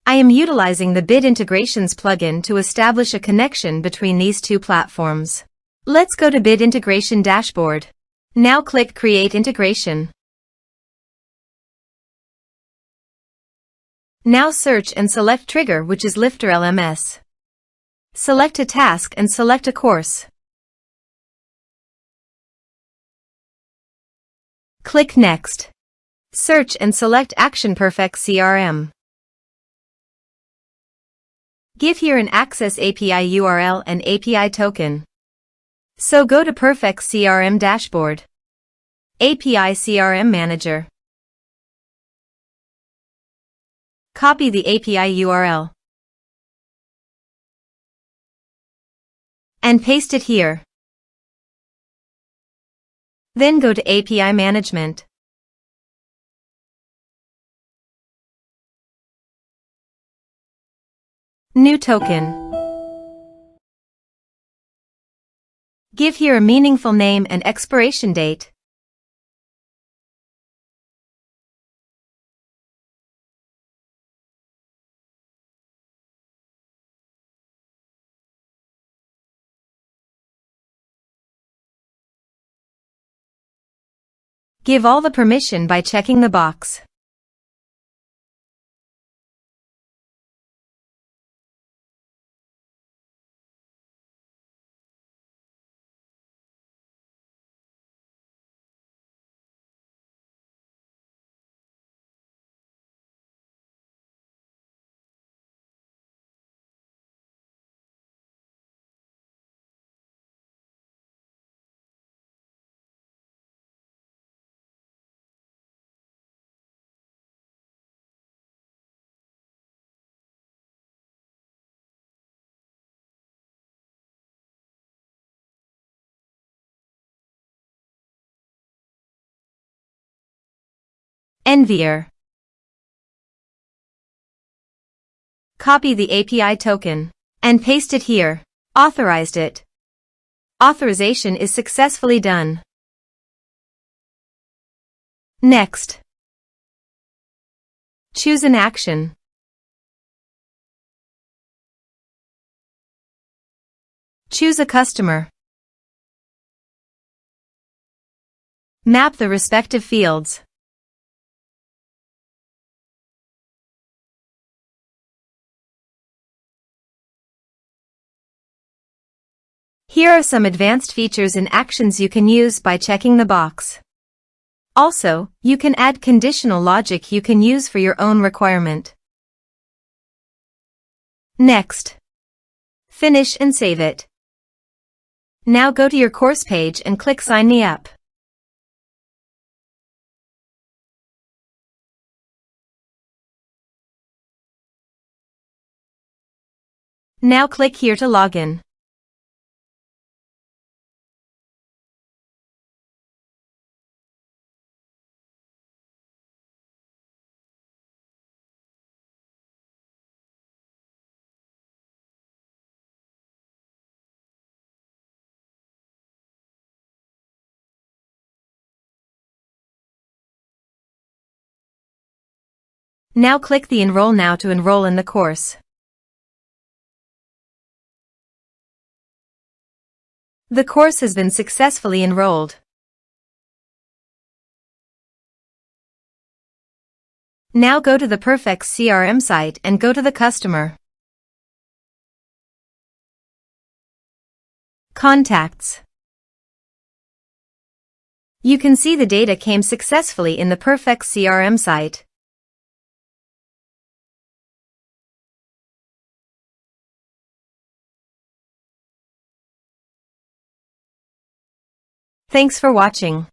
I am utilizing the Bit Integrations plugin to establish a connection between these two platforms. Let's go to Bit Integration Dashboard. Now click Create Integration. Now search and select Trigger, which is LifterLMS. Select a task and select a course. Click Next. Search and select Action Perfex CRM. Give here an Access API URL and API token. So go to Perfex CRM Dashboard. API CRM Manager. Copy the API URL. And paste it here. Then go to API Management. New token. Give here a meaningful name and expiration date. Give all the permission by checking the box. Envier. Copy the API token and paste it here. Authorized it. Authorization is successfully done. Next. Choose an action. Choose a customer. Map the respective fields. Here are some advanced features and actions you can use by checking the box. Also, you can add conditional logic you can use for your own requirement. Next. Finish and save it. Now go to your course page and click Sign me up. Now click here to log in. Now click the Enroll Now to enroll in the course. The course has been successfully enrolled. Now go to the Perfex CRM site and go to the customer. Contacts. You can see the data came successfully in the Perfex CRM site. Thanks for watching.